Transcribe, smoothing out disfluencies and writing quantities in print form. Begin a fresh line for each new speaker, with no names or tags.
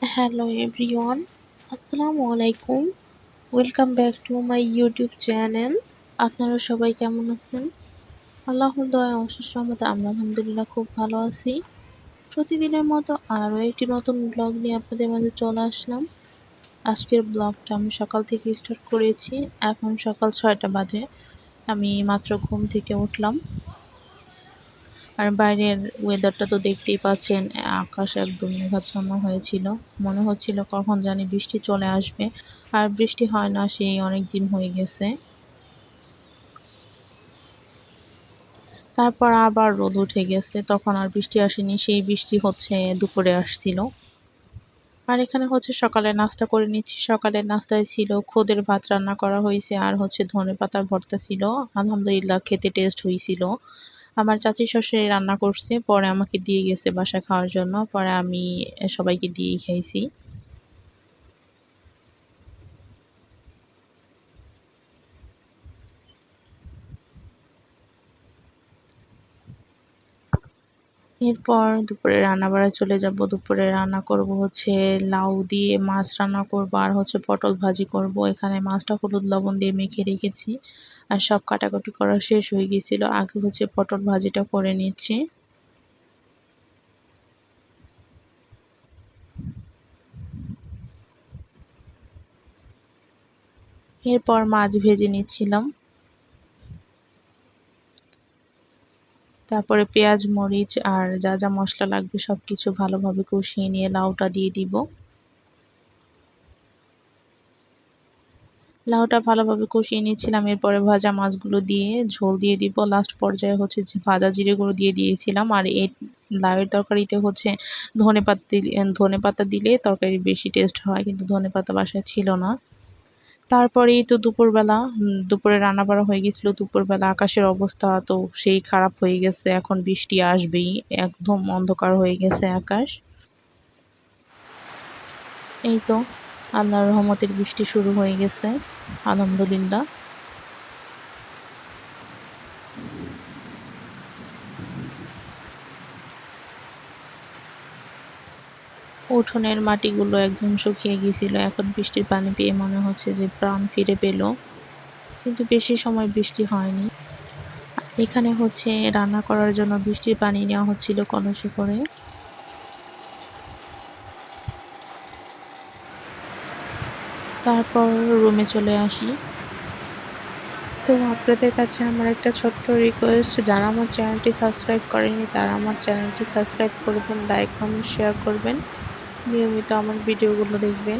Hello everyone, আসসালামু আলাইকুম। Welcome back to my YouTube channel. আপনারা সবাই কেমন আছেন? আল্লাহর দয়ায় অশেষ রহমতে আমরা আলহামদুলিল্লাহ খুব ভালো আছি। প্রতিদিনের মতো আরও একটি নতুন ব্লগ নিয়ে আপনাদের মাঝে চলে আসলাম। আজকের ব্লগটা আমি সকাল থেকে স্টার্ট করেছি। এখন সকাল ৬টা বাজে। আমি মাত্র ঘুম থেকে উঠলাম। আর বাইরের ওয়েদারটা তো দেখতেই পাচ্ছেন, আকাশ একদম মেঘাচ্ছন্ন হয়েছিল। মনে হচ্ছিল কখন জানি বৃষ্টি চলে আসবে, আর বৃষ্টি হয় না সেই অনেক দিন হয়ে গেছে। তারপর আবার রোদ উঠে গেছে, তখন আর বৃষ্টি আসেনি, সেই বৃষ্টি হচ্ছে দুপুরে আসছিল। আর এখানে হচ্ছে সকালে নাস্তা করে নিচ্ছি। সকালের নাস্তায় ছিল খুদের ভাত রান্না করা হয়েছে, আর হচ্ছে ধনেপাতার ভর্তা ছিল। আলহামদুলিল্লাহ খেতে টেস্ট হয়েছিল। আমার চাচী শাশুড়ি রান্না করছে, পরে আমাকে দিয়ে গেছে বাসায় খাওয়ার জন্য। পরে আমি সবাইকে দিয়েই খাইছি। এরপর দুপুরে রান্নাবাড়ায় চলে যাব। দুপুরে রান্না করব হচ্ছে লাউ দিয়ে মাছ রান্না করব, আর হচ্ছে পটল ভাজি করব। এখানে মাছটা হলুদ লবণ দিয়ে মেখে রেখেছি, আর সব কাটাকুটি করা শেষ হয়ে গিয়েছিল। আগে হচ্ছে পটল ভাজিটা করে নিচ্ছি। এরপর মাছ ভেজে নিচ্ছিলাম। তারপরে পেঁয়াজ মরিচ আর যা যা মশলা লাগবে সবকিছু ভালোভাবে কষিয়ে নিয়ে লাউটা দিয়ে দিব। লাউটা ভালোভাবে কষিয়ে নিচ্ছিলাম। এরপরে ভাজা মাছগুলো দিয়ে ঝোল দিয়ে দিব। লাস্ট পর্যায়ে হচ্ছে যে ভাজা জিরে গুঁড়ো দিয়ে দিয়েছিলাম। আর এই লাউয়ের তরকারিতে হচ্ছে ধনেপাতা দিলে তরকারি বেশি টেস্ট হয়, কিন্তু ধনেপাতা বাসায় ছিল না। তারপরেই তো দুপুরবেলা, দুপুরে রান্না বাড়া হয়ে গেছিল। দুপুরবেলা আকাশের অবস্থা তো সেই খারাপ হয়ে গেছে, এখন বৃষ্টি আসবেই, একদম অন্ধকার হয়ে গেছে আকাশ। এই তো আল্লাহর রহমতের বৃষ্টি শুরু হয়ে গেছে, আলহামদুলিল্লাহ। উঠোনের মাটিগুলো একদম শুকিয়ে গিয়েছিল, এখন বৃষ্টির পানি পেয়ে মনে হচ্ছে যে প্রাণ ফিরে পেল, কিন্তু বেশি সময় বৃষ্টি হয়নি। এখানে হচ্ছে রান্না করার জন্য বৃষ্টির পানি নেওয়া হচ্ছিল কলসে করে। তারপর রুমে চলে আসি। তো আপনাদের কাছে আমার একটা ছোট্ট রিকোয়েস্ট, যারা আমার চ্যানেলটি সাবস্ক্রাইব করেনি তারা আমার চ্যানেলটি সাবস্ক্রাইব করবেন, লাইক কমেন্ট শেয়ার করবেন, নিয়মিত আমার ভিডিওগুলো দেখবেন।